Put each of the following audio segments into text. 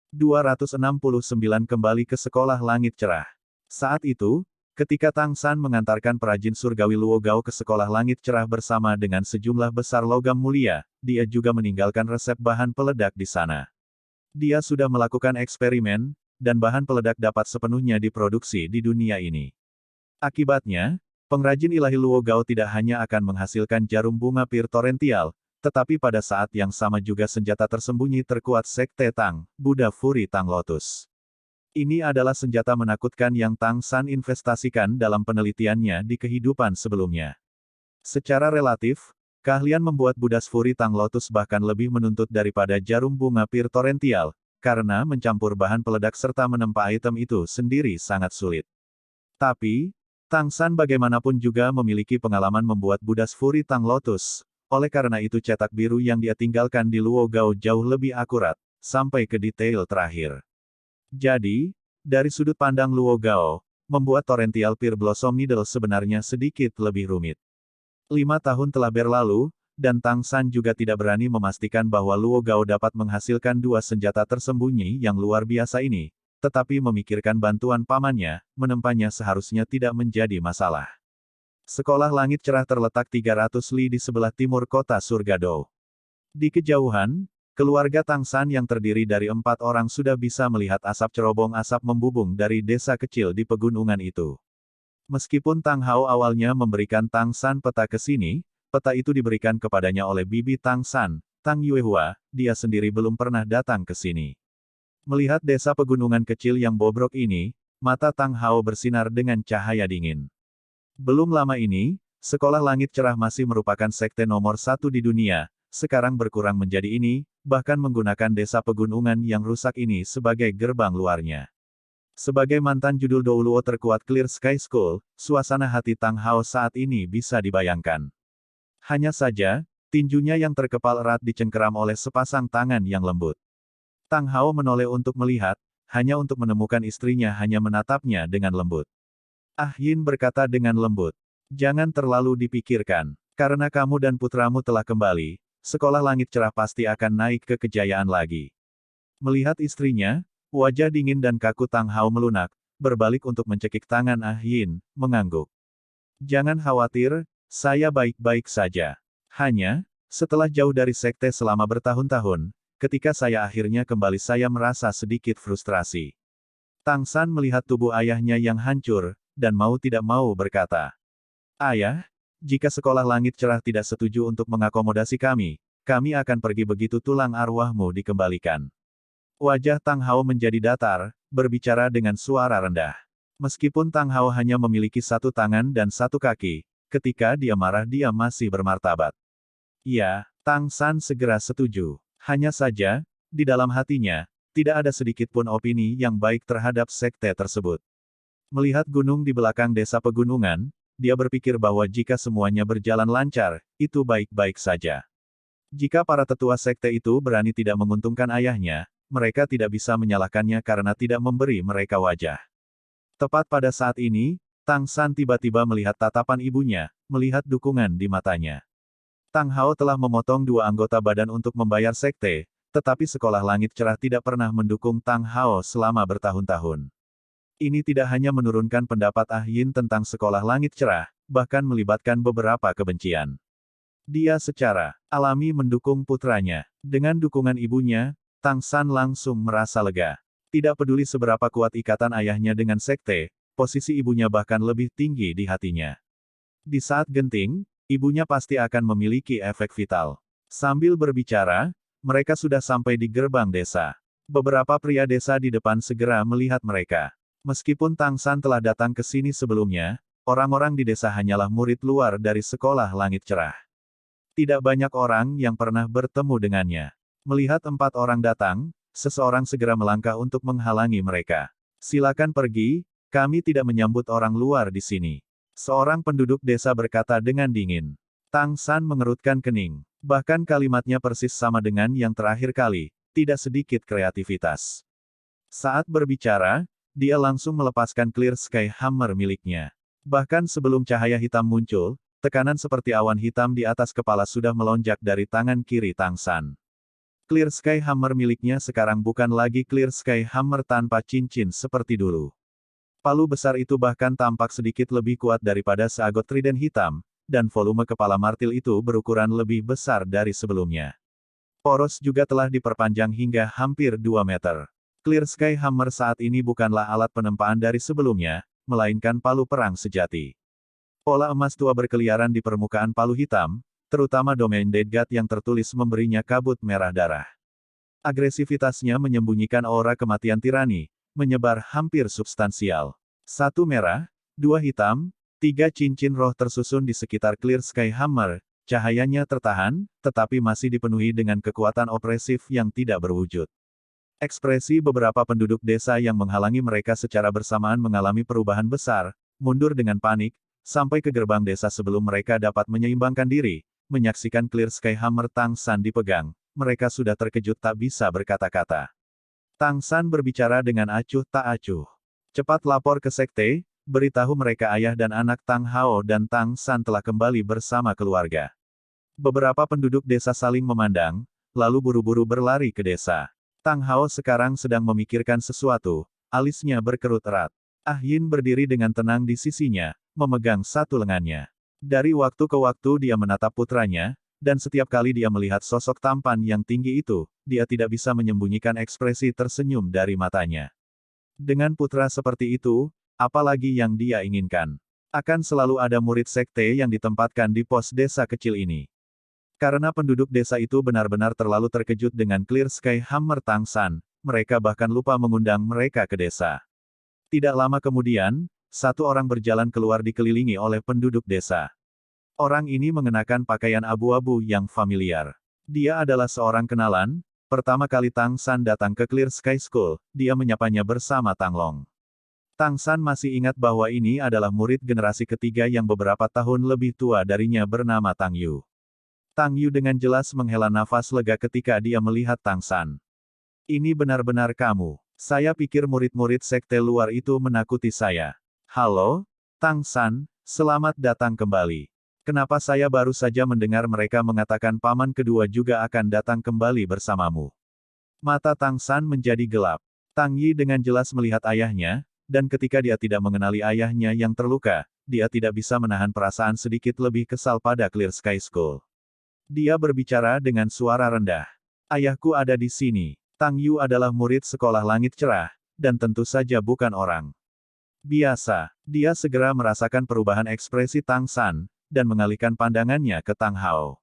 269 kembali ke sekolah langit cerah. Saat itu, ketika Tang San mengantarkan perajin surgawi Luo Gao ke sekolah langit cerah bersama dengan sejumlah besar logam mulia, dia juga meninggalkan resep bahan peledak di sana. Dia sudah melakukan eksperimen, dan bahan peledak dapat sepenuhnya diproduksi di dunia ini. Akibatnya, pengrajin ilahi Luo Gao tidak hanya akan menghasilkan jarum bunga pir torrential, tetapi pada saat yang sama juga senjata tersembunyi terkuat Sekte Tang, Buddha Furi Tang Lotus. Ini adalah senjata menakutkan yang Tang San investasikan dalam penelitiannya di kehidupan sebelumnya. Secara relatif, keahlian membuat Buddha Furi Tang Lotus bahkan lebih menuntut daripada jarum bunga pir torrential, karena mencampur bahan peledak serta menempa item itu sendiri sangat sulit. Tapi, Tang San bagaimanapun juga memiliki pengalaman membuat Buddha Furi Tang Lotus, oleh karena itu cetak biru yang dia tinggalkan di Luo Gao jauh lebih akurat, sampai ke detail terakhir. Jadi, dari sudut pandang Luo Gao, membuat Torrential Pear Blossom Needle sebenarnya sedikit lebih rumit. 5 tahun telah berlalu, dan Tang San juga tidak berani memastikan bahwa Luo Gao dapat menghasilkan dua senjata tersembunyi yang luar biasa ini, tetapi memikirkan bantuan pamannya, menempanya seharusnya tidak menjadi masalah. Sekolah langit cerah terletak 300 li di sebelah timur kota Surga Dou. Di kejauhan, keluarga Tang San yang terdiri dari 4 orang sudah bisa melihat asap cerobong asap membubung dari desa kecil di pegunungan itu. Meskipun Tang Hao awalnya memberikan Tang San peta ke sini, peta itu diberikan kepadanya oleh bibi Tang San, Tang Yuehua, dia sendiri belum pernah datang ke sini. Melihat desa pegunungan kecil yang bobrok ini, mata Tang Hao bersinar dengan cahaya dingin. Belum lama ini, Sekolah Langit Cerah masih merupakan sekte nomor 1 di dunia, sekarang berkurang menjadi ini, bahkan menggunakan desa pegunungan yang rusak ini sebagai gerbang luarnya. Sebagai mantan judul Douluo terkuat Clear Sky School, suasana hati Tang Hao saat ini bisa dibayangkan. Hanya saja, tinjunya yang terkepal erat dicengkeram oleh sepasang tangan yang lembut. Tang Hao menoleh untuk melihat, hanya untuk menemukan istrinya hanya menatapnya dengan lembut. Ah Yin berkata dengan lembut, "Jangan terlalu dipikirkan, karena kamu dan putramu telah kembali, Sekolah Langit Cerah pasti akan naik ke kejayaan lagi." Melihat istrinya, wajah dingin dan kaku Tang Hao melunak, berbalik untuk mencekik tangan Ah Yin, mengangguk. "Jangan khawatir, saya baik-baik saja. Hanya, setelah jauh dari sekte selama bertahun-tahun, ketika saya akhirnya kembali saya merasa sedikit frustrasi." Tang San melihat tubuh ayahnya yang hancur, dan mau tidak mau berkata, "Ayah, jika Sekolah Langit Cerah tidak setuju untuk mengakomodasi kami akan pergi begitu tulang arwahmu dikembalikan." Wajah Tang Hao menjadi datar, berbicara dengan suara rendah. Meskipun Tang Hao hanya memiliki satu tangan dan satu kaki, ketika dia marah dia masih bermartabat. "Ya," Tang San segera setuju. Hanya saja, di dalam hatinya, tidak ada sedikit pun opini yang baik terhadap sekte tersebut. Melihat gunung di belakang desa pegunungan, dia berpikir bahwa jika semuanya berjalan lancar, itu baik-baik saja. Jika para tetua sekte itu berani tidak menguntungkan ayahnya, mereka tidak bisa menyalahkannya karena tidak memberi mereka wajah. Tepat pada saat ini, Tang San tiba-tiba melihat tatapan ibunya, melihat dukungan di matanya. Tang Hao telah memotong 2 anggota badan untuk membayar sekte, tetapi Sekolah Langit Cerah tidak pernah mendukung Tang Hao selama bertahun-tahun. Ini tidak hanya menurunkan pendapat Ah Yin tentang Sekolah Langit Cerah, bahkan melibatkan beberapa kebencian. Dia secara alami mendukung putranya. Dengan dukungan ibunya, Tang San langsung merasa lega. Tidak peduli seberapa kuat ikatan ayahnya dengan sekte, posisi ibunya bahkan lebih tinggi di hatinya. Di saat genting, ibunya pasti akan memiliki efek vital. Sambil berbicara, mereka sudah sampai di gerbang desa. Beberapa pria desa di depan segera melihat mereka. Meskipun Tang San telah datang ke sini sebelumnya, orang-orang di desa hanyalah murid luar dari Sekolah Langit Cerah. Tidak banyak orang yang pernah bertemu dengannya. Melihat 4 orang datang, seseorang segera melangkah untuk menghalangi mereka. "Silakan pergi, kami tidak menyambut orang luar di sini." Seorang penduduk desa berkata dengan dingin. Tang San mengerutkan kening. Bahkan kalimatnya persis sama dengan yang terakhir kali, tidak sedikit kreativitas. Saat berbicara, dia langsung melepaskan Clear Sky Hammer miliknya. Bahkan sebelum cahaya hitam muncul, tekanan seperti awan hitam di atas kepala sudah melonjak dari tangan kiri Tang San. Clear Sky Hammer miliknya sekarang bukan lagi Clear Sky Hammer tanpa cincin seperti dulu. Palu besar itu bahkan tampak sedikit lebih kuat daripada seagot trident hitam, dan volume kepala martil itu berukuran lebih besar dari sebelumnya. Poros juga telah diperpanjang hingga hampir 2 meter. Clear Sky Hammer saat ini bukanlah alat penempaan dari sebelumnya, melainkan palu perang sejati. Pola emas tua berkeliaran di permukaan palu hitam, terutama domain Dead God yang tertulis memberinya kabut merah darah. Agresivitasnya menyembunyikan aura kematian tirani, menyebar hampir substansial. 1 merah, 2 hitam, 3 cincin roh tersusun di sekitar Clear Sky Hammer, cahayanya tertahan, tetapi masih dipenuhi dengan kekuatan opresif yang tidak berwujud. Ekspresi beberapa penduduk desa yang menghalangi mereka secara bersamaan mengalami perubahan besar, mundur dengan panik, sampai ke gerbang desa sebelum mereka dapat menyeimbangkan diri, menyaksikan Clear Sky Hammer Tang San dipegang, mereka sudah terkejut tak bisa berkata-kata. Tang San berbicara dengan acuh tak acuh. Cepat lapor ke sekte, beritahu mereka ayah dan anak Tang Hao dan Tang San telah kembali bersama keluarga. Beberapa penduduk desa saling memandang, lalu buru-buru berlari ke desa. Tang Hao sekarang sedang memikirkan sesuatu, alisnya berkerut erat. Ah Yin berdiri dengan tenang di sisinya, memegang satu lengannya. Dari waktu ke waktu dia menatap putranya, dan setiap kali dia melihat sosok tampan yang tinggi itu, dia tidak bisa menyembunyikan ekspresi tersenyum dari matanya. Dengan putra seperti itu, apalagi yang dia inginkan? Akan selalu ada murid sekte yang ditempatkan di pos desa kecil ini. Karena penduduk desa itu benar-benar terlalu terkejut dengan Clear Sky Hammer Tang San, mereka bahkan lupa mengundang mereka ke desa. Tidak lama kemudian, satu orang berjalan keluar dikelilingi oleh penduduk desa. Orang ini mengenakan pakaian abu-abu yang familiar. Dia adalah seorang kenalan, pertama kali Tang San datang ke Clear Sky School, dia menyapanya bersama Tang Long. Tang San masih ingat bahwa ini adalah murid generasi ketiga yang beberapa tahun lebih tua darinya bernama Tang Yu. Tang Yu dengan jelas menghela nafas lega ketika dia melihat Tang San. Ini benar-benar kamu. Saya pikir murid-murid sekte luar itu menakuti saya. Halo, Tang San, selamat datang kembali. Kenapa saya baru saja mendengar mereka mengatakan paman kedua juga akan datang kembali bersamamu? Mata Tang San menjadi gelap. Tang Yi dengan jelas melihat ayahnya, dan ketika dia tidak mengenali ayahnya yang terluka, dia tidak bisa menahan perasaan sedikit lebih kesal pada Clear Sky School. Dia berbicara dengan suara rendah. Ayahku ada di sini. Tang Yu adalah murid sekolah langit cerah, dan tentu saja bukan orang biasa. Dia segera merasakan perubahan ekspresi Tang San, dan mengalihkan pandangannya ke Tang Hao.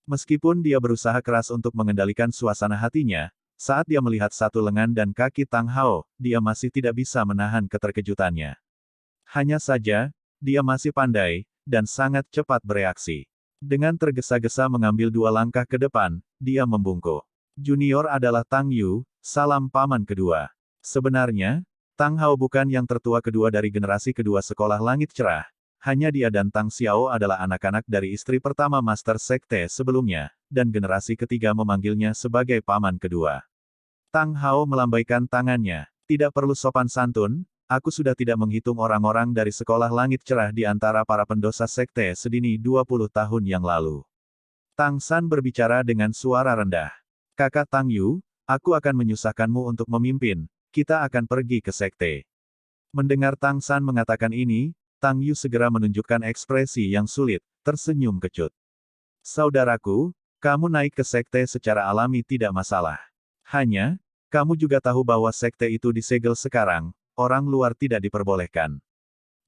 Meskipun dia berusaha keras untuk mengendalikan suasana hatinya, saat dia melihat satu lengan dan kaki Tang Hao, dia masih tidak bisa menahan keterkejutannya. Hanya saja, dia masih pandai, dan sangat cepat bereaksi. Dengan tergesa-gesa mengambil 2 langkah ke depan, dia membungkuk. Junior adalah Tang Yu, salam paman kedua. Sebenarnya, Tang Hao bukan yang tertua kedua dari generasi kedua sekolah langit cerah. Hanya dia dan Tang Xiao adalah anak-anak dari istri pertama Master Sekte sebelumnya, dan generasi ketiga memanggilnya sebagai paman kedua. Tang Hao melambaikan tangannya. Tidak perlu sopan santun, aku sudah tidak menghitung orang-orang dari sekolah langit cerah di antara para pendosa sekte sedini 20 tahun yang lalu. Tang San berbicara dengan suara rendah. Kakak Tang Yu, aku akan menyusahkanmu untuk memimpin, kita akan pergi ke sekte. Mendengar Tang San mengatakan ini, Tang Yu segera menunjukkan ekspresi yang sulit, tersenyum kecut. Saudaraku, kamu naik ke sekte secara alami tidak masalah. Hanya, kamu juga tahu bahwa sekte itu disegel sekarang, orang luar tidak diperbolehkan.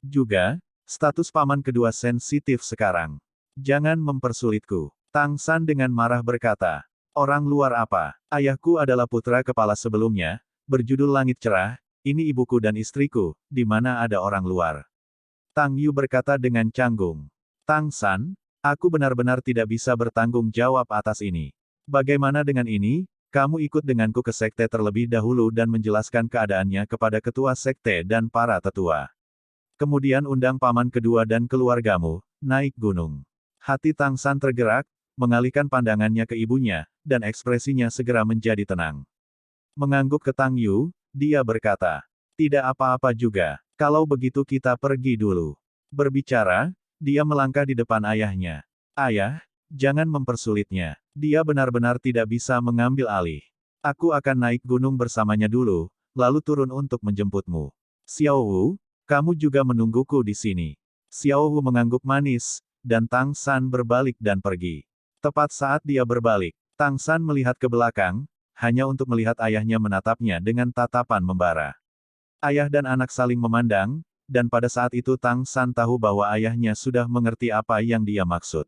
Juga, status paman kedua sensitif sekarang. Jangan mempersulitku. Tang San dengan marah berkata. Orang luar apa? Ayahku adalah putra kepala sebelumnya, berjudul Langit Cerah, ini ibuku dan istriku, di mana ada orang luar. Tang Yu berkata dengan canggung. Tang San, aku benar-benar tidak bisa bertanggung jawab atas ini. Bagaimana dengan ini, kamu ikut denganku ke sekte terlebih dahulu dan menjelaskan keadaannya kepada ketua sekte dan para tetua. Kemudian undang paman kedua dan keluargamu, naik gunung. Hati Tang San tergerak, mengalihkan pandangannya ke ibunya, dan ekspresinya segera menjadi tenang. Mengangguk ke Tang Yu, dia berkata, tidak apa-apa juga, kalau begitu kita pergi dulu. Berbicara, dia melangkah di depan ayahnya. Ayah, Jangan mempersulitnya. Dia benar-benar tidak bisa mengambil alih. Aku akan naik gunung bersamanya dulu, lalu turun untuk menjemputmu. Xiao Wu, kamu juga menungguku di sini. Xiao Wu mengangguk manis, dan Tang San berbalik dan pergi. Tepat saat dia berbalik, Tang San melihat ke belakang, hanya untuk melihat ayahnya menatapnya dengan tatapan membara. Ayah dan anak saling memandang, dan pada saat itu Tang San tahu bahwa ayahnya sudah mengerti apa yang dia maksud.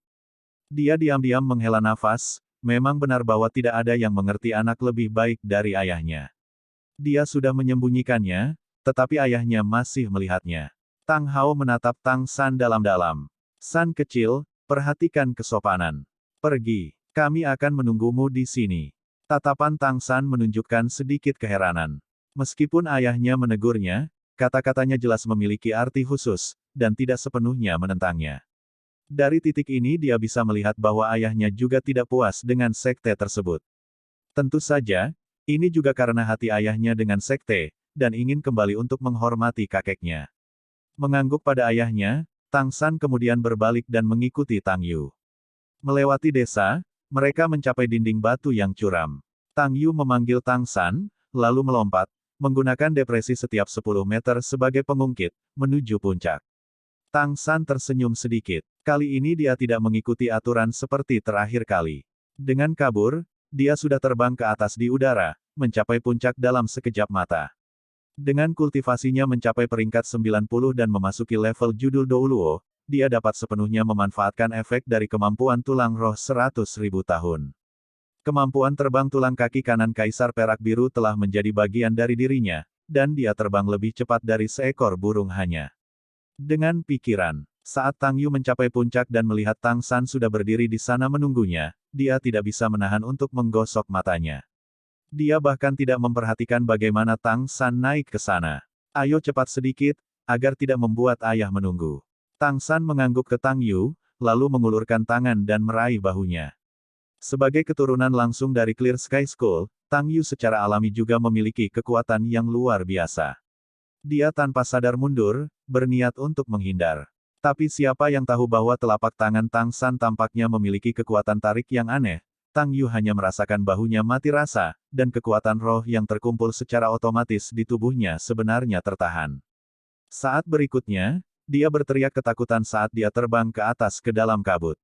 Dia diam-diam menghela nafas, memang benar bahwa tidak ada yang mengerti anak lebih baik dari ayahnya. Dia sudah menyembunyikannya, tetapi ayahnya masih melihatnya. Tang Hao menatap Tang San dalam-dalam. San kecil, perhatikan kesopanan. Pergi, kami akan menunggumu di sini. Tatapan Tang San menunjukkan sedikit keheranan. Meskipun ayahnya menegurnya, kata-katanya jelas memiliki arti khusus, dan tidak sepenuhnya menentangnya. Dari titik ini dia bisa melihat bahwa ayahnya juga tidak puas dengan sekte tersebut. Tentu saja, ini juga karena hati ayahnya dengan sekte, dan ingin kembali untuk menghormati kakeknya. Mengangguk pada ayahnya, Tang San kemudian berbalik dan mengikuti Tang Yu. Melewati desa, mereka mencapai dinding batu yang curam. Tang Yu memanggil Tang San, lalu melompat, menggunakan depresi setiap 10 meter sebagai pengungkit, menuju puncak. Tang San tersenyum sedikit. Kali ini dia tidak mengikuti aturan seperti terakhir kali. Dengan kabur, dia sudah terbang ke atas di udara, mencapai puncak dalam sekejap mata. Dengan kultivasinya mencapai peringkat 90 dan memasuki level judul Douluo, dia dapat sepenuhnya memanfaatkan efek dari kemampuan tulang roh 100.000 tahun. Kemampuan terbang tulang kaki kanan Kaisar Perak Biru telah menjadi bagian dari dirinya, dan dia terbang lebih cepat dari seekor burung hanya. Dengan pikiran, saat Tang Yu mencapai puncak dan melihat Tang San sudah berdiri di sana menunggunya, dia tidak bisa menahan untuk menggosok matanya. Dia bahkan tidak memperhatikan bagaimana Tang San naik ke sana. Ayo cepat sedikit, agar tidak membuat ayah menunggu. Tang San mengangguk ke Tang Yu, lalu mengulurkan tangan dan meraih bahunya. Sebagai keturunan langsung dari Clear Sky School, Tang Yu secara alami juga memiliki kekuatan yang luar biasa. Dia tanpa sadar mundur, berniat untuk menghindar. Tapi siapa yang tahu bahwa telapak tangan Tang San tampaknya memiliki kekuatan tarik yang aneh. Tang Yu hanya merasakan bahunya mati rasa, dan kekuatan roh yang terkumpul secara otomatis di tubuhnya sebenarnya tertahan. Saat berikutnya, dia berteriak ketakutan saat dia terbang ke atas ke dalam kabut.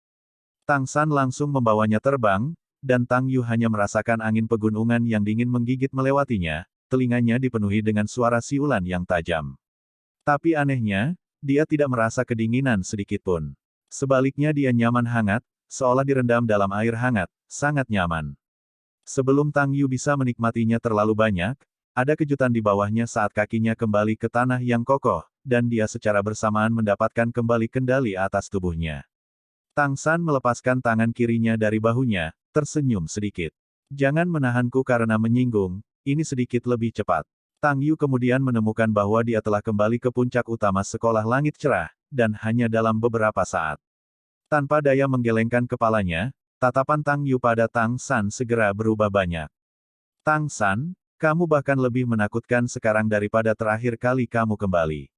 Tang San langsung membawanya terbang, dan Tang Yu hanya merasakan angin pegunungan yang dingin menggigit melewatinya, telinganya dipenuhi dengan suara siulan yang tajam. Tapi anehnya, dia tidak merasa kedinginan sedikitpun. Sebaliknya dia nyaman hangat, seolah direndam dalam air hangat, sangat nyaman. Sebelum Tang Yu bisa menikmatinya terlalu banyak, ada kejutan di bawahnya saat kakinya kembali ke tanah yang kokoh, dan dia secara bersamaan mendapatkan kembali kendali atas tubuhnya. Tang San melepaskan tangan kirinya dari bahunya, tersenyum sedikit. Jangan menahanku karena menyinggung, ini sedikit lebih cepat. Tang Yu kemudian menemukan bahwa dia telah kembali ke puncak utama sekolah langit cerah, dan hanya dalam beberapa saat. Tanpa daya menggelengkan kepalanya, tatapan Tang Yu pada Tang San segera berubah banyak. Tang San, kamu bahkan lebih menakutkan sekarang daripada terakhir kali kamu kembali.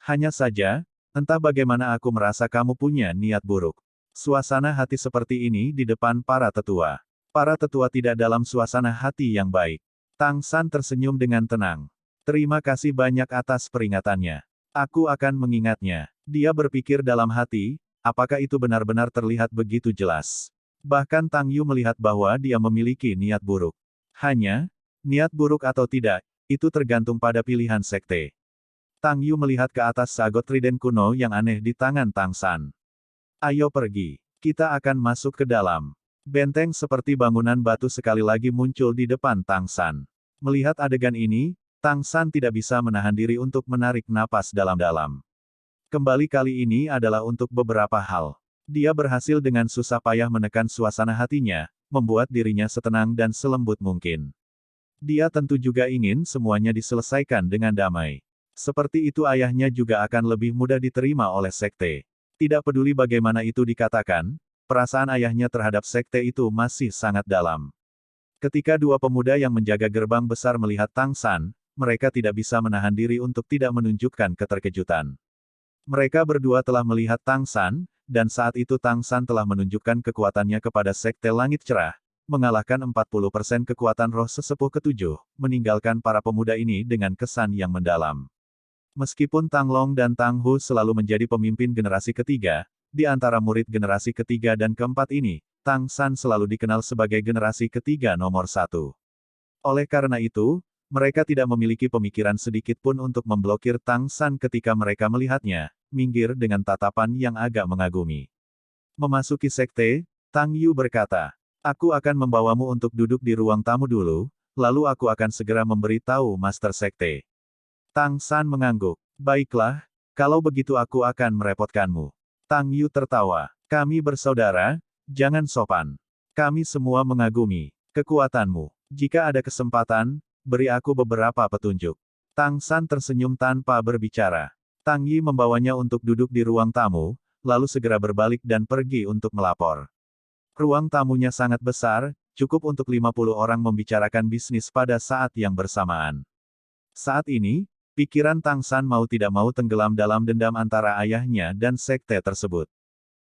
Hanya saja, entah bagaimana aku merasa kamu punya niat buruk. Suasana hati seperti ini di depan para tetua. Para tetua tidak dalam suasana hati yang baik. Tang San tersenyum dengan tenang. Terima kasih banyak atas peringatannya. Aku akan mengingatnya. Dia berpikir dalam hati, apakah itu benar-benar terlihat begitu jelas. Bahkan Tang Yu melihat bahwa dia memiliki niat buruk. Hanya, niat buruk atau tidak, itu tergantung pada pilihan sekte. Tang Yu melihat ke atas sagot trident kuno yang aneh di tangan Tang San. Ayo pergi. Kita akan masuk ke dalam. Benteng seperti bangunan batu sekali lagi muncul di depan Tang San. Melihat adegan ini, Tang San tidak bisa menahan diri untuk menarik napas dalam-dalam. Kembali kali ini adalah untuk beberapa hal. Dia berhasil dengan susah payah menekan suasana hatinya, membuat dirinya setenang dan selembut mungkin. Dia tentu juga ingin semuanya diselesaikan dengan damai. Seperti itu ayahnya juga akan lebih mudah diterima oleh sekte. Tidak peduli bagaimana itu dikatakan, perasaan ayahnya terhadap sekte itu masih sangat dalam. Ketika dua pemuda yang menjaga gerbang besar melihat Tang San, mereka tidak bisa menahan diri untuk tidak menunjukkan keterkejutan. Mereka berdua telah melihat Tang San, dan saat itu Tang San telah menunjukkan kekuatannya kepada Sekte Langit Cerah, mengalahkan 40% kekuatan roh sesepuh ketujuh, meninggalkan para pemuda ini dengan kesan yang mendalam. Meskipun Tang Long dan Tang Hu selalu menjadi pemimpin generasi ketiga, di antara murid generasi ketiga dan keempat ini, Tang San selalu dikenal sebagai generasi ketiga nomor satu. Oleh karena itu, mereka tidak memiliki pemikiran sedikit pun untuk memblokir Tang San ketika mereka melihatnya, minggir dengan tatapan yang agak mengagumi. Memasuki sekte, Tang Yu berkata, "Aku akan membawamu untuk duduk di ruang tamu dulu, lalu aku akan segera memberi tahu Master Sekte." Tang San mengangguk. "Baiklah, kalau begitu aku akan merepotkanmu." Tang Yu tertawa. "Kami bersaudara, jangan sopan. Kami semua mengagumi kekuatanmu. Jika ada kesempatan, beri aku beberapa petunjuk." Tang San tersenyum tanpa berbicara. Tang Yi membawanya untuk duduk di ruang tamu, lalu segera berbalik dan pergi untuk melapor. Ruang tamunya sangat besar, cukup untuk 50 orang membicarakan bisnis pada saat yang bersamaan. Saat ini, pikiran Tang San mau tidak mau tenggelam dalam dendam antara ayahnya dan sekte tersebut.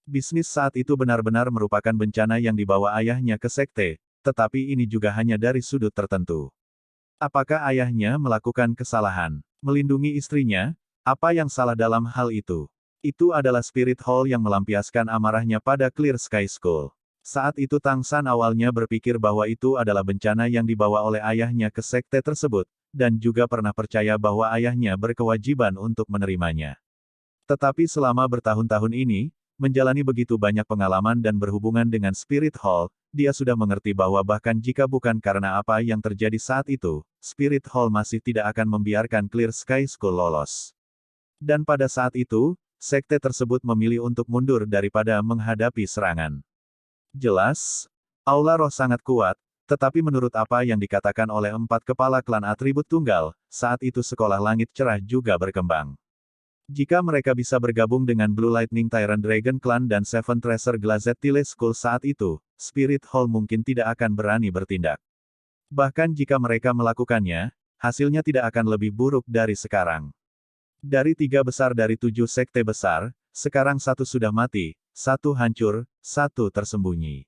Bisnis saat itu benar-benar merupakan bencana yang dibawa ayahnya ke sekte, tetapi ini juga hanya dari sudut tertentu. Apakah ayahnya melakukan kesalahan? Melindungi istrinya? Apa yang salah dalam hal itu? Itu adalah Spirit Hall yang melampiaskan amarahnya pada Clear Sky School. Saat itu Tang San awalnya berpikir bahwa itu adalah bencana yang dibawa oleh ayahnya ke sekte tersebut, dan juga pernah percaya bahwa ayahnya berkewajiban untuk menerimanya. Tetapi selama bertahun-tahun ini, menjalani begitu banyak pengalaman dan berhubungan dengan Spirit Hall, dia sudah mengerti bahwa bahkan jika bukan karena apa yang terjadi saat itu, Spirit Hall masih tidak akan membiarkan Clear Sky School lolos. Dan pada saat itu, sekte tersebut memilih untuk mundur daripada menghadapi serangan. Jelas, aula roh sangat kuat, tetapi menurut apa yang dikatakan oleh 4 kepala klan atribut tunggal, saat itu sekolah langit cerah juga berkembang. Jika mereka bisa bergabung dengan Blue Lightning Tyrant Dragon Clan dan Seven Treasure Glazed Tile School saat itu, Spirit Hall mungkin tidak akan berani bertindak. Bahkan jika mereka melakukannya, hasilnya tidak akan lebih buruk dari sekarang. Dari 3 besar dari 7 sekte besar, sekarang 1 sudah mati, 1 hancur, 1 tersembunyi.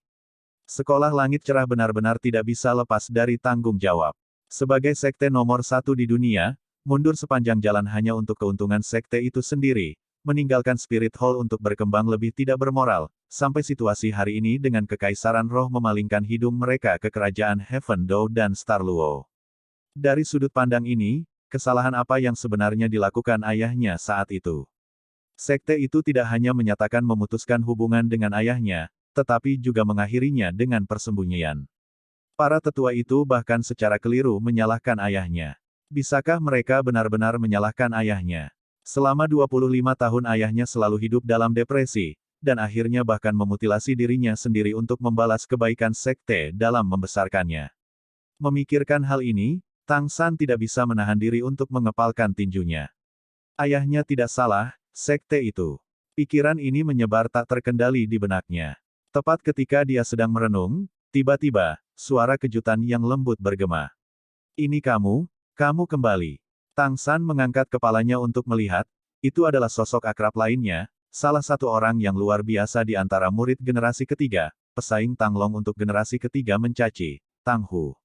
Sekolah langit cerah benar-benar tidak bisa lepas dari tanggung jawab. Sebagai sekte nomor 1 di dunia, mundur sepanjang jalan hanya untuk keuntungan sekte itu sendiri, meninggalkan Spirit Hall untuk berkembang lebih tidak bermoral, sampai situasi hari ini dengan kekaisaran roh memalingkan hidung mereka ke kerajaan Heaven Dow dan Star Luo. Dari sudut pandang ini, kesalahan apa yang sebenarnya dilakukan ayahnya saat itu? Sekte itu tidak hanya menyatakan memutuskan hubungan dengan ayahnya, tetapi juga mengakhirinya dengan persembunyian. Para tetua itu bahkan secara keliru menyalahkan ayahnya. Bisakah mereka benar-benar menyalahkan ayahnya? Selama 25 tahun ayahnya selalu hidup dalam depresi, dan akhirnya bahkan memutilasi dirinya sendiri untuk membalas kebaikan sekte dalam membesarkannya. Memikirkan hal ini, Tang San tidak bisa menahan diri untuk mengepalkan tinjunya. Ayahnya tidak salah, sekte itu. Pikiran ini menyebar tak terkendali di benaknya. Tepat ketika dia sedang merenung, tiba-tiba, suara kejutan yang lembut bergema. "Ini kamu kembali." Tang San mengangkat kepalanya untuk melihat, itu adalah sosok akrab lainnya, salah satu orang yang luar biasa di antara murid generasi ketiga, pesaing Tang Long untuk generasi ketiga mencaci, Tang Hu.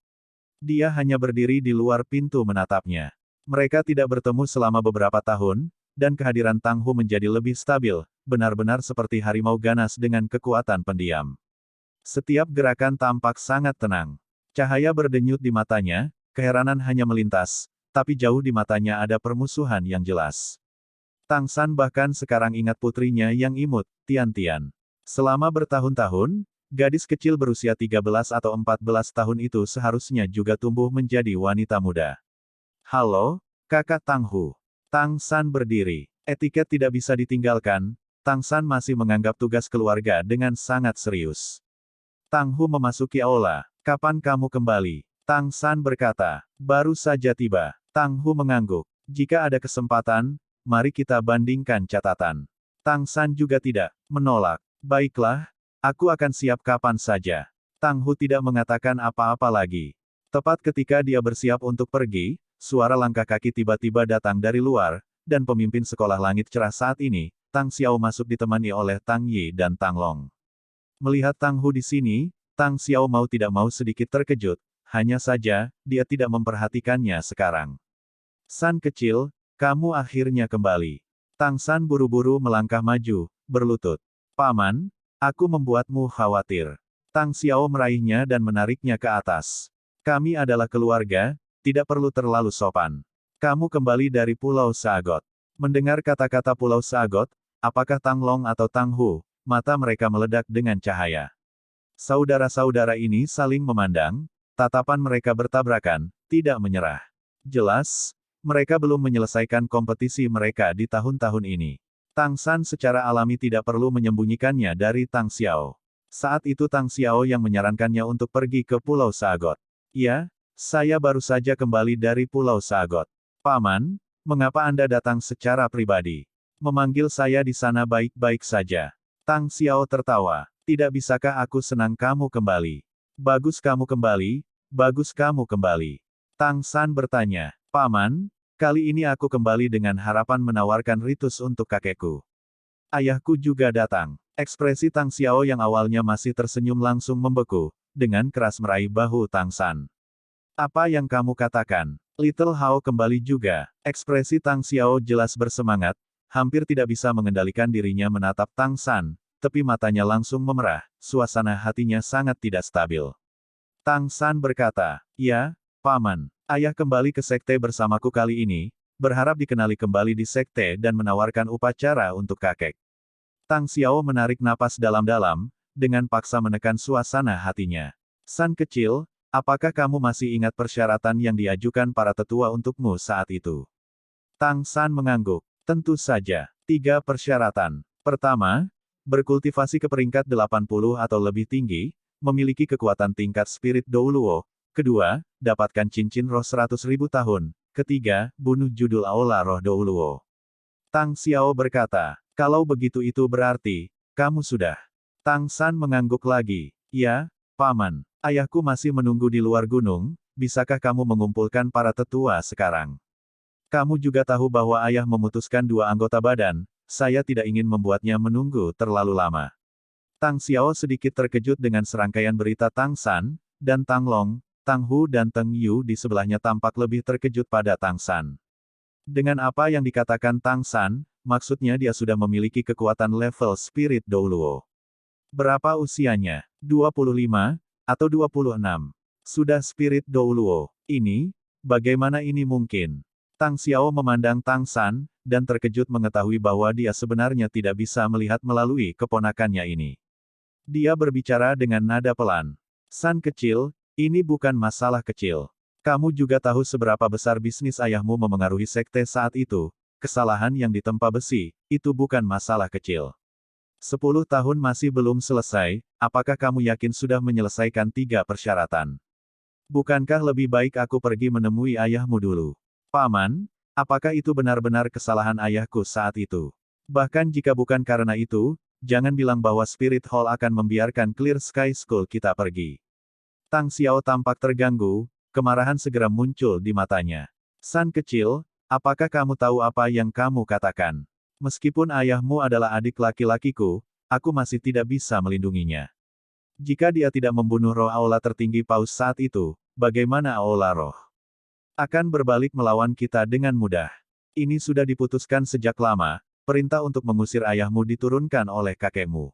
Dia hanya berdiri di luar pintu menatapnya. Mereka tidak bertemu selama beberapa tahun, dan kehadiran Tang Hu menjadi lebih stabil, benar-benar seperti harimau ganas dengan kekuatan pendiam. Setiap gerakan tampak sangat tenang. Cahaya berdenyut di matanya, keheranan hanya melintas, tapi jauh di matanya ada permusuhan yang jelas. Tang San bahkan sekarang ingat putrinya yang imut, Tian Tian. Selama bertahun-tahun, gadis kecil berusia 13 atau 14 tahun itu seharusnya juga tumbuh menjadi wanita muda. "Halo, kakak Tang Hu." Tang San berdiri. Etiket tidak bisa ditinggalkan, Tang San masih menganggap tugas keluarga dengan sangat serius. Tang Hu memasuki aula. "Kapan kamu kembali?" Tang San berkata. "Baru saja tiba." Tang Hu mengangguk. "Jika ada kesempatan, mari kita bandingkan catatan." Tang San juga tidak menolak. "Baiklah, aku akan siap kapan saja." Tang Hu tidak mengatakan apa-apa lagi. Tepat ketika dia bersiap untuk pergi, suara langkah kaki tiba-tiba datang dari luar, dan pemimpin sekolah langit cerah saat ini, Tang Xiao masuk ditemani oleh Tang Yi dan Tang Long. Melihat Tang Hu di sini, Tang Xiao mau tidak mau sedikit terkejut, hanya saja, dia tidak memperhatikannya sekarang. San kecil, kamu akhirnya kembali. Tang San buru-buru melangkah maju, berlutut. Paman, aku membuatmu khawatir. Tang Xiao meraihnya dan menariknya ke atas. Kami adalah keluarga, tidak perlu terlalu sopan. Kamu kembali dari Pulau Sagot. Mendengar kata-kata Pulau Sagot, apakah Tang Long atau Tang Hu, mata mereka meledak dengan cahaya. Saudara-saudara ini saling memandang, tatapan mereka bertabrakan, tidak menyerah. Jelas, mereka belum menyelesaikan kompetisi mereka di tahun-tahun ini. Tang San secara alami tidak perlu menyembunyikannya dari Tang Xiao. Saat itu Tang Xiao yang menyarankannya untuk pergi ke Pulau Sagot. Ya, saya baru saja kembali dari Pulau Sagot. Paman, mengapa Anda datang secara pribadi? Memanggil saya di sana baik-baik saja. Tang Xiao tertawa. Tidak bisakah aku senang kamu kembali? Bagus kamu kembali, bagus kamu kembali. Tang San bertanya, Paman, kali ini aku kembali dengan harapan menawarkan ritus untuk kakekku. Ayahku juga datang. Ekspresi Tang Xiao yang awalnya masih tersenyum langsung membeku, dengan keras meraih bahu Tang San. Apa yang kamu katakan? Little Hao kembali juga. Ekspresi Tang Xiao jelas bersemangat, hampir tidak bisa mengendalikan dirinya menatap Tang San, tapi matanya langsung memerah, suasana hatinya sangat tidak stabil. Tang San berkata, ya, Paman, ayah kembali ke sekte bersamaku kali ini, berharap dikenali kembali di sekte dan menawarkan upacara untuk kakek. Tang Xiao menarik napas dalam-dalam, dengan paksa menekan suasana hatinya. San kecil, apakah kamu masih ingat persyaratan yang diajukan para tetua untukmu saat itu? Tang San mengangguk. Tentu saja. 3 persyaratan. Pertama, berkultivasi ke peringkat 80 atau lebih tinggi, memiliki kekuatan tingkat spirit Douluo. Kedua, dapatkan cincin roh 100.000 tahun. Ketiga, bunuh judul Aula Roh Douluo. Tang Xiao berkata, kalau begitu itu berarti, kamu sudah. Tang San mengangguk lagi. Ya, Paman, ayahku masih menunggu di luar gunung, bisakah kamu mengumpulkan para tetua sekarang? Kamu juga tahu bahwa ayah memutuskan 2 anggota badan, saya tidak ingin membuatnya menunggu terlalu lama. Tang Xiao sedikit terkejut dengan serangkaian berita Tang San, dan Tang Long, Tang Hu dan Teng Yu di sebelahnya tampak lebih terkejut pada Tang San. Dengan apa yang dikatakan Tang San, maksudnya dia sudah memiliki kekuatan level Spirit Douluo. Berapa usianya? 25? Atau 26? Sudah Spirit Douluo. Ini? Bagaimana ini mungkin? Tang Xiao memandang Tang San, dan terkejut mengetahui bahwa dia sebenarnya tidak bisa melihat melalui keponakannya ini. Dia berbicara dengan nada pelan. San kecil, ini bukan masalah kecil. Kamu juga tahu seberapa besar bisnis ayahmu memengaruhi sekte saat itu. Kesalahan yang ditempa besi, itu bukan masalah kecil. 10 tahun masih belum selesai, apakah kamu yakin sudah menyelesaikan 3 persyaratan? Bukankah lebih baik aku pergi menemui ayahmu dulu? Paman, apakah itu benar-benar kesalahan ayahku saat itu? Bahkan jika bukan karena itu, jangan bilang bahwa Spirit Hall akan membiarkan Clear Sky School kita pergi. Tang Xiao tampak terganggu, kemarahan segera muncul di matanya. San kecil, apakah kamu tahu apa yang kamu katakan? Meskipun ayahmu adalah adik laki-lakiku, aku masih tidak bisa melindunginya. Jika dia tidak membunuh roh aula tertinggi Paus saat itu, bagaimana aula roh? Akan berbalik melawan kita dengan mudah. Ini sudah diputuskan sejak lama, perintah untuk mengusir ayahmu diturunkan oleh kakekmu.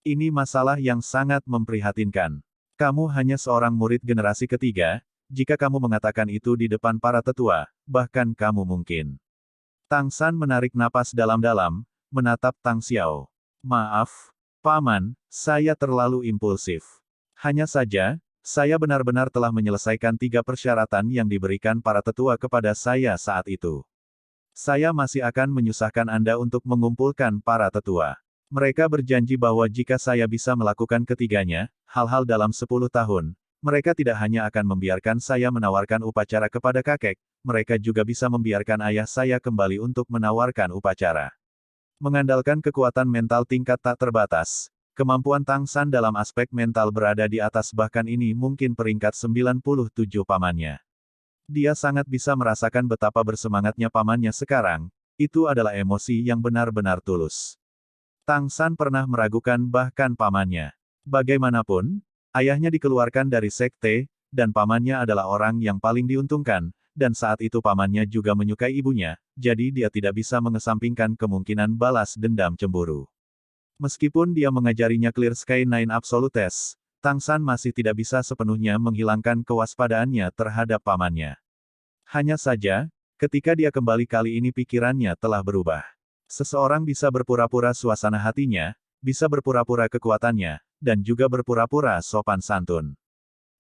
Ini masalah yang sangat memprihatinkan. Kamu hanya seorang murid generasi ketiga, jika kamu mengatakan itu di depan para tetua, bahkan kamu mungkin. Tang San menarik napas dalam-dalam, menatap Tang Xiao. Maaf, Paman, saya terlalu impulsif. Hanya saja, saya benar-benar telah menyelesaikan 3 persyaratan yang diberikan para tetua kepada saya saat itu. Saya masih akan menyusahkan Anda untuk mengumpulkan para tetua. Mereka berjanji bahwa jika saya bisa melakukan ketiganya, hal-hal dalam 10 tahun, mereka tidak hanya akan membiarkan saya menawarkan upacara kepada kakek, mereka juga bisa membiarkan ayah saya kembali untuk menawarkan upacara. Mengandalkan kekuatan mental tingkat tak terbatas, kemampuan Tang San dalam aspek mental berada di atas bahkan ini mungkin peringkat 97 pamannya. Dia sangat bisa merasakan betapa bersemangatnya pamannya sekarang, Itu adalah emosi yang benar-benar tulus. Tang San pernah meragukan bahkan pamannya. Bagaimanapun, ayahnya dikeluarkan dari sekte, dan pamannya adalah orang yang paling diuntungkan, dan saat itu pamannya juga menyukai ibunya, jadi dia tidak bisa mengesampingkan kemungkinan balas dendam cemburu. Meskipun dia mengajarinya Clear Sky Nine Absolutes, Tang San masih tidak bisa sepenuhnya menghilangkan kewaspadaannya terhadap pamannya. Hanya saja, ketika dia kembali kali ini pikirannya telah berubah. Seseorang bisa berpura-pura suasana hatinya, bisa berpura-pura kekuatannya, dan juga berpura-pura sopan santun.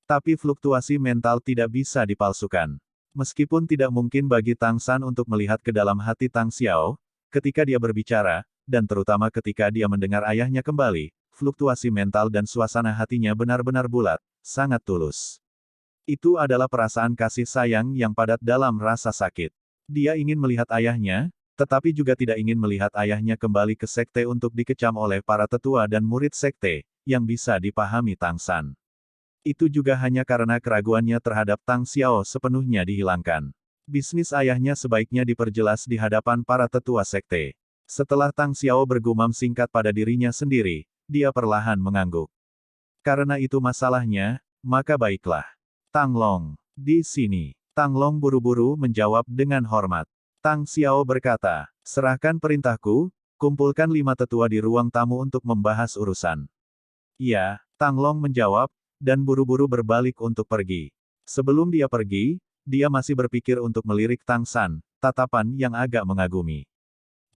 Tapi fluktuasi mental tidak bisa dipalsukan. Meskipun tidak mungkin bagi Tang San untuk melihat ke dalam hati Tang Xiao, ketika dia berbicara, dan terutama ketika dia mendengar ayahnya kembali, fluktuasi mental dan suasana hatinya benar-benar bulat, sangat tulus. Itu adalah perasaan kasih sayang yang padat dalam rasa sakit. Dia ingin melihat ayahnya, tetapi juga tidak ingin melihat ayahnya kembali ke sekte untuk dikecam oleh para tetua dan murid sekte, yang bisa dipahami Tang San. Itu juga hanya karena keraguannya terhadap Tang Xiao sepenuhnya dihilangkan. Bisnis ayahnya sebaiknya diperjelas di hadapan para tetua sekte. Setelah Tang Xiao bergumam singkat pada dirinya sendiri, dia perlahan mengangguk. Karena itu masalahnya, maka baiklah. Tang Long, di sini. Tang Long buru-buru menjawab dengan hormat. Tang Xiao berkata, serahkan perintahku, kumpulkan 5 tetua di ruang tamu untuk membahas urusan. Iya, Tang Long menjawab, dan buru-buru berbalik untuk pergi. Sebelum dia pergi, dia masih berpikir untuk melirik Tang San, tatapan yang agak mengagumi.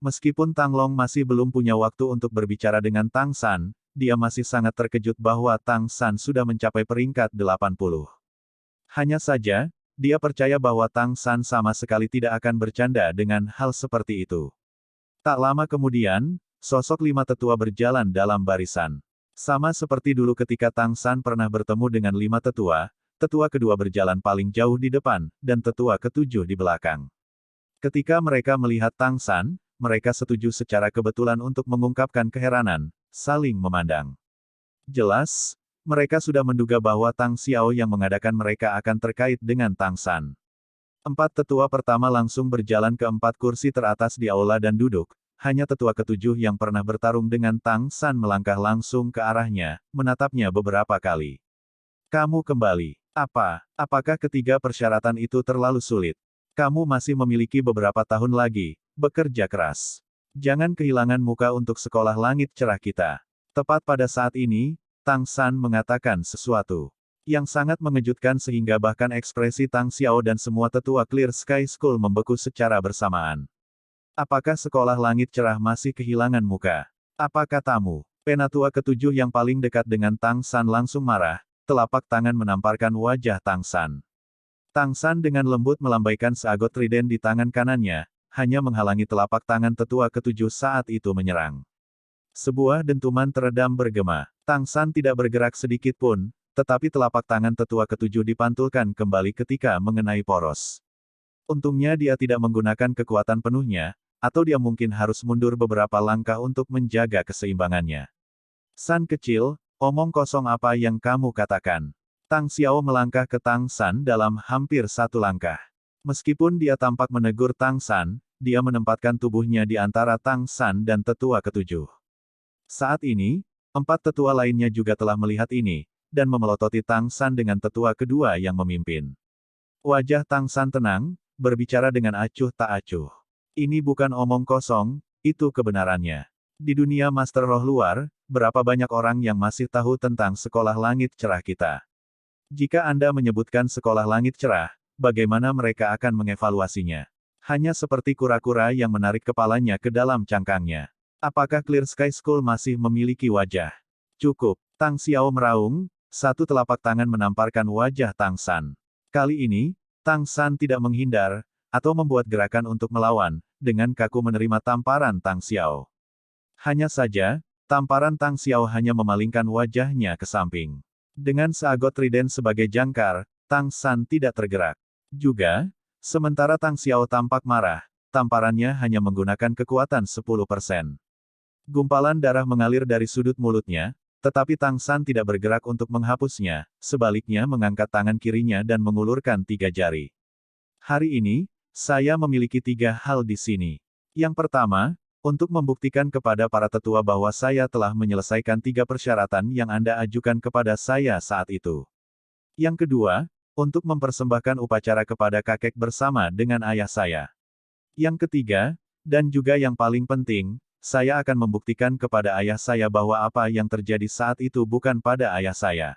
Meskipun Tang Long masih belum punya waktu untuk berbicara dengan Tang San, dia masih sangat terkejut bahwa Tang San sudah mencapai peringkat 80. Hanya saja, dia percaya bahwa Tang San sama sekali tidak akan bercanda dengan hal seperti itu. Tak lama kemudian, sosok 5 tetua berjalan dalam barisan. Sama seperti dulu ketika Tang San pernah bertemu dengan 5 tetua, tetua kedua berjalan paling jauh di depan, dan tetua ketujuh di belakang. Ketika mereka melihat Tang San, mereka setuju secara kebetulan untuk mengungkapkan keheranan, saling memandang. Jelas, mereka sudah menduga bahwa Tang Xiao yang mengadakan mereka akan terkait dengan Tang San. 4 tetua pertama langsung berjalan ke 4 kursi teratas di aula dan duduk. Hanya tetua ketujuh yang pernah bertarung dengan Tang San melangkah langsung ke arahnya, menatapnya beberapa kali. Kamu kembali. Apakah ketiga persyaratan itu terlalu sulit? Kamu masih memiliki beberapa tahun lagi, bekerja keras. Jangan kehilangan muka untuk sekolah langit cerah kita. Tepat pada saat ini, Tang San mengatakan sesuatu yang sangat mengejutkan sehingga bahkan ekspresi Tang Xiao dan semua tetua Clear Sky School membeku secara bersamaan. Apakah sekolah langit cerah masih kehilangan muka? Apa katamu? Penatua ketujuh yang paling dekat dengan Tang San langsung marah, telapak tangan menamparkan wajah Tang San. Tang San dengan lembut melambaikan seagot trident di tangan kanannya, hanya menghalangi telapak tangan tetua ketujuh saat itu menyerang. Sebuah dentuman teredam bergema. Tang San tidak bergerak sedikit pun, tetapi telapak tangan tetua ketujuh dipantulkan kembali ketika mengenai poros. Untungnya dia tidak menggunakan kekuatan penuhnya, atau dia mungkin harus mundur beberapa langkah untuk menjaga keseimbangannya. San kecil, omong kosong apa yang kamu katakan? Tang Xiao melangkah ke Tang San dalam hampir 1 langkah. Meskipun dia tampak menegur Tang San, dia menempatkan tubuhnya di antara Tang San dan tetua ketujuh. Saat ini, 4 tetua lainnya juga telah melihat ini, dan memelototi Tang San dengan tetua kedua yang memimpin. Wajah Tang San tenang, berbicara dengan acuh tak acuh. Ini bukan omong kosong, itu kebenarannya. Di dunia Master Roh luar, berapa banyak orang yang masih tahu tentang sekolah langit cerah kita? Jika Anda menyebutkan sekolah langit cerah, bagaimana mereka akan mengevaluasinya? Hanya seperti kura-kura yang menarik kepalanya ke dalam cangkangnya. Apakah Clear Sky School masih memiliki wajah? Cukup. Tang Xiao meraung, satu telapak tangan menamparkan wajah Tang San. Kali ini, Tang San tidak menghindar, atau membuat gerakan untuk melawan, dengan kaku menerima tamparan Tang Xiao. Hanya saja, tamparan Tang Xiao hanya memalingkan wajahnya ke samping. Dengan seagot trident sebagai jangkar, Tang San tidak tergerak. Juga, sementara Tang Xiao tampak marah, tamparannya hanya menggunakan kekuatan 10%. Gumpalan darah mengalir dari sudut mulutnya, tetapi Tang San tidak bergerak untuk menghapusnya, sebaliknya mengangkat tangan kirinya dan mengulurkan 3 jari. Hari ini, saya memiliki 3 hal di sini. Yang pertama, untuk membuktikan kepada para tetua bahwa saya telah menyelesaikan 3 persyaratan yang Anda ajukan kepada saya saat itu. Yang kedua, untuk mempersembahkan upacara kepada kakek bersama dengan ayah saya. Yang ketiga, dan juga yang paling penting, saya akan membuktikan kepada ayah saya bahwa apa yang terjadi saat itu bukan pada ayah saya.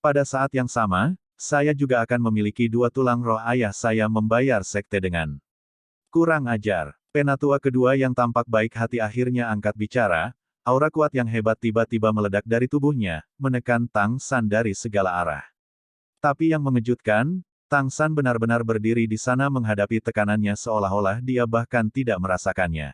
Pada saat yang sama, saya juga akan memiliki 2 tulang roh ayah saya membayar sekte dengan. Kurang ajar. Penatua kedua yang tampak baik hati akhirnya angkat bicara, aura kuat yang hebat tiba-tiba meledak dari tubuhnya, menekan Tang San dari segala arah. Tapi yang mengejutkan, Tang San benar-benar berdiri di sana menghadapi tekanannya seolah-olah dia bahkan tidak merasakannya.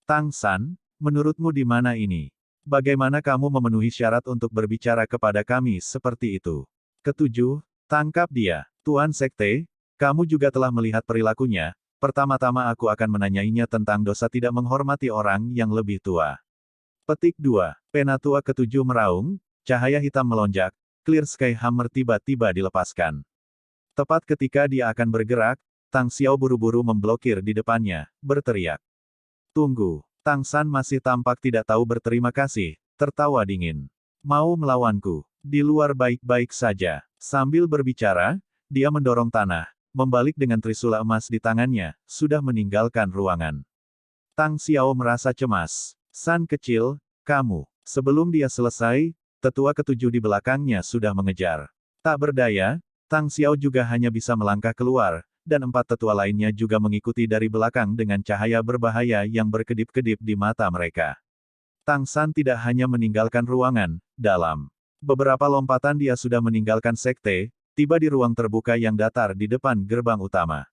Tang San, menurutmu di mana ini? Bagaimana kamu memenuhi syarat untuk berbicara kepada kami seperti itu? Ketujuh, tangkap dia. Tuan Sekte, kamu juga telah melihat perilakunya. Pertama-tama aku akan menanyainya tentang dosa tidak menghormati orang yang lebih tua. Petik 2. Penatua ketujuh meraung, cahaya hitam melonjak, Clear Sky Hammer tiba-tiba dilepaskan. Tepat ketika dia akan bergerak, Tang Xiao buru-buru memblokir di depannya, berteriak. Tunggu, Tang San masih tampak tidak tahu berterima kasih, tertawa dingin. Mau melawanku? Di luar baik-baik saja. Sambil berbicara, dia mendorong tanah, membalik dengan trisula emas di tangannya, sudah meninggalkan ruangan. Tang Xiao merasa cemas. San kecil, kamu. Sebelum dia selesai, tetua ketujuh di belakangnya sudah mengejar. Tak berdaya, Tang Xiao juga hanya bisa melangkah keluar, dan 4 tetua lainnya juga mengikuti dari belakang dengan cahaya berbahaya yang berkedip-kedip di mata mereka. Tang San tidak hanya meninggalkan ruangan, dalam beberapa lompatan dia sudah meninggalkan sekte, tiba di ruang terbuka yang datar di depan gerbang utama.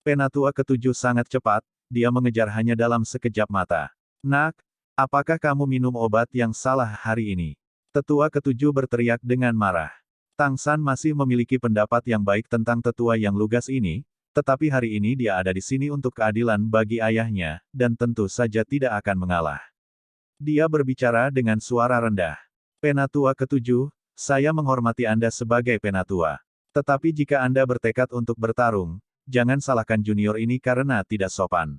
Penatua ketujuh sangat cepat, dia mengejar hanya dalam sekejap mata. Nak, apakah kamu minum obat yang salah hari ini? Tetua ketujuh berteriak dengan marah. Tang San masih memiliki pendapat yang baik tentang tetua yang lugas ini, tetapi hari ini dia ada di sini untuk keadilan bagi ayahnya, dan tentu saja tidak akan mengalah. Dia berbicara dengan suara rendah. Penatua ketujuh, saya menghormati Anda sebagai penatua. Tetapi jika Anda bertekad untuk bertarung, jangan salahkan junior ini karena tidak sopan.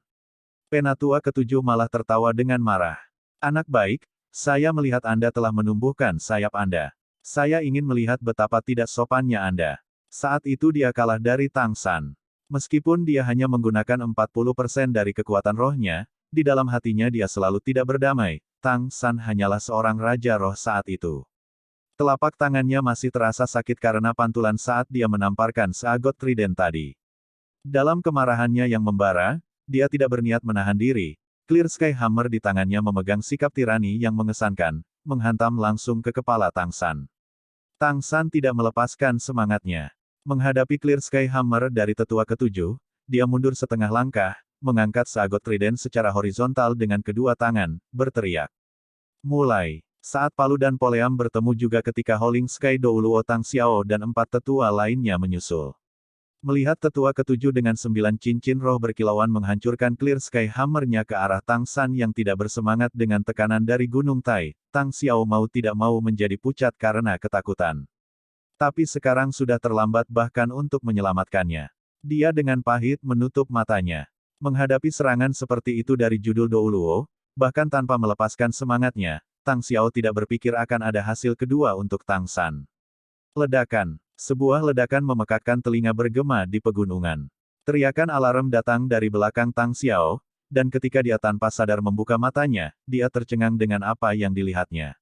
Penatua ketujuh malah tertawa dengan marah. Anak baik, saya melihat Anda telah menumbuhkan sayap Anda. Saya ingin melihat betapa tidak sopannya Anda. Saat itu dia kalah dari Tang San. Meskipun dia hanya menggunakan 40% dari kekuatan rohnya, di dalam hatinya dia selalu tidak berdamai. Tang San hanyalah seorang raja roh saat itu. Telapak tangannya masih terasa sakit karena pantulan saat dia menamparkan seagot trident tadi. Dalam kemarahannya yang membara, dia tidak berniat menahan diri. Clear Sky Hammer di tangannya memegang sikap tirani yang mengesankan, menghantam langsung ke kepala Tang San. Tang San tidak melepaskan semangatnya. Menghadapi Clear Sky Hammer dari tetua ketujuh, dia mundur setengah langkah, mengangkat seagot trident secara horizontal dengan kedua tangan, berteriak. Mulai. Saat Palu dan Poleam bertemu juga ketika Howling Sky Douluo Tang Xiao dan 4 tetua lainnya menyusul. Melihat tetua ketujuh dengan 9 cincin roh berkilauan menghancurkan Clear Sky Hammer-nya ke arah Tang San yang tidak bersemangat dengan tekanan dari Gunung Tai, Tang Xiao mau tidak mau menjadi pucat karena ketakutan. Tapi sekarang sudah terlambat bahkan untuk menyelamatkannya. Dia dengan pahit menutup matanya. Menghadapi serangan seperti itu dari judul Douluo, bahkan tanpa melepaskan semangatnya, Tang Xiao tidak berpikir akan ada hasil kedua untuk Tang San. Ledakan. Sebuah ledakan memekakkan telinga bergema di pegunungan. Teriakan alarm datang dari belakang Tang Xiao, dan ketika dia tanpa sadar membuka matanya, dia tercengang dengan apa yang dilihatnya.